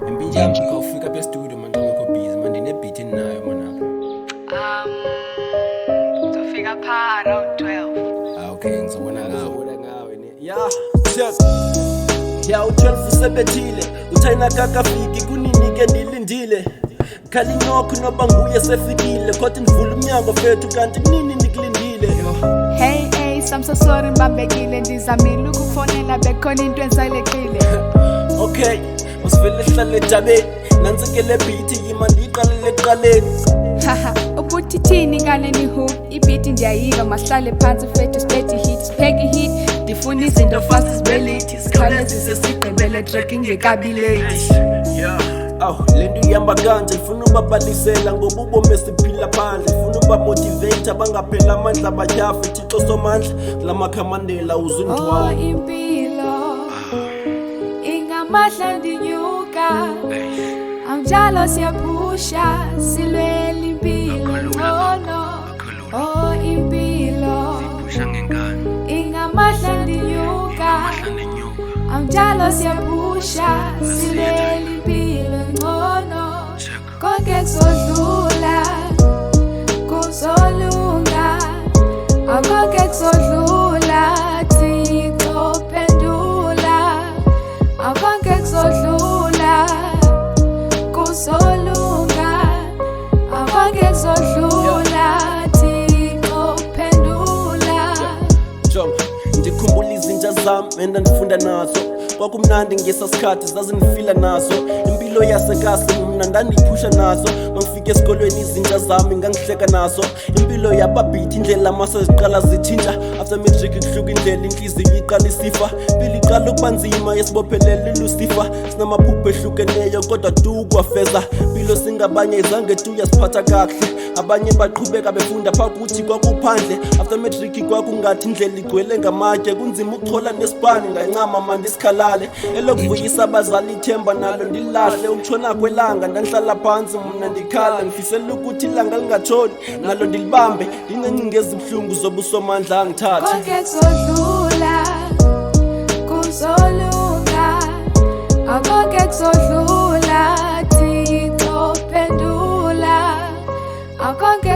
Mbijambi kufika pia studio man ngakho busy man ndine-beat nayo man apha. Tufika pha around 12. Okay ngizobona ngawe ne. Yeah, check. Yeah, u-12 usebethile, uTaina kakafiki kunini-ke nilindile. Khali nokho noba nguye sefikile, kodwa nivula umnyango fethu kanti kunini nikulindile. Hey, I'm so sorry mbambekile ndizamile ukufonela bekhona into enzayilekile. Okay, masivele hlale ejabeni, nansikele beat yima ndiyiqalele ekuqaleni. Haha, ubuthi thini ngane nihu, i-beat ndiyayiva masihlale phansi fethu sibethe hit, sipheke hit, ndifuna izinto fast sibelithi, sikhawulezise sigqibele track ingekabi late. Aw, lento ihamba kanje, ngifuna ubabalisela ngobubomi esiphila phandle, ngifuna ubamotivate abangaphela amandla abatyafu Thixo somandla lamakhamandela uzundwala. Impilo ingamahla ndinyuka, anjalo siyapusha silwela impilo ngcono. Impilo ingamahla ndinyuka, anjalo siyapusha silwela impilo ngcono. Konke kuzodlula kuzolunga, konke kuzodlula Thixo pendula, konke kuzodlula kuzolunga, konke kuzodlula Thixo pendula. Ndikhumbula izinja zami endandifunda nazo, kwakumnandi ngesasikhathi zazindifila nazo. Impilo yasekasi mna ndandiphusha nazo, mangifika esikolweni izinja zami ngangihleka nazo. Impilo yababhithi indlela mase ziqala zitshintsha, after matric kuhluka indlela inhliziyo iqala isifa. Impilo iqala ukuba nzima yesibophelele ilusifa, sinamaphupho ehlukeneyo kodwa tu kwafeza. Impilo singabanye izange tu yasiphatha kahle, abanye baqhubeka befunda phaa kuthi kwakuphandle. After matric kwakungathi indlela igcwele ngamatye, kunzima ukuchola nesibani ngayincama manje isikhalale. Elokuvuyisa abazali ithemba nalo ndilahle, ukutshona kwelanga ndandihlala phansi mna ndikhala, ngifisela ukuthi ilanga lingatshoni nalo ndilibambe, ndinengcingezi buhlungu zobusomandla angithathe. Konke kuzodlula kuzolunga, konke kuzodlula Thixo pendula, konke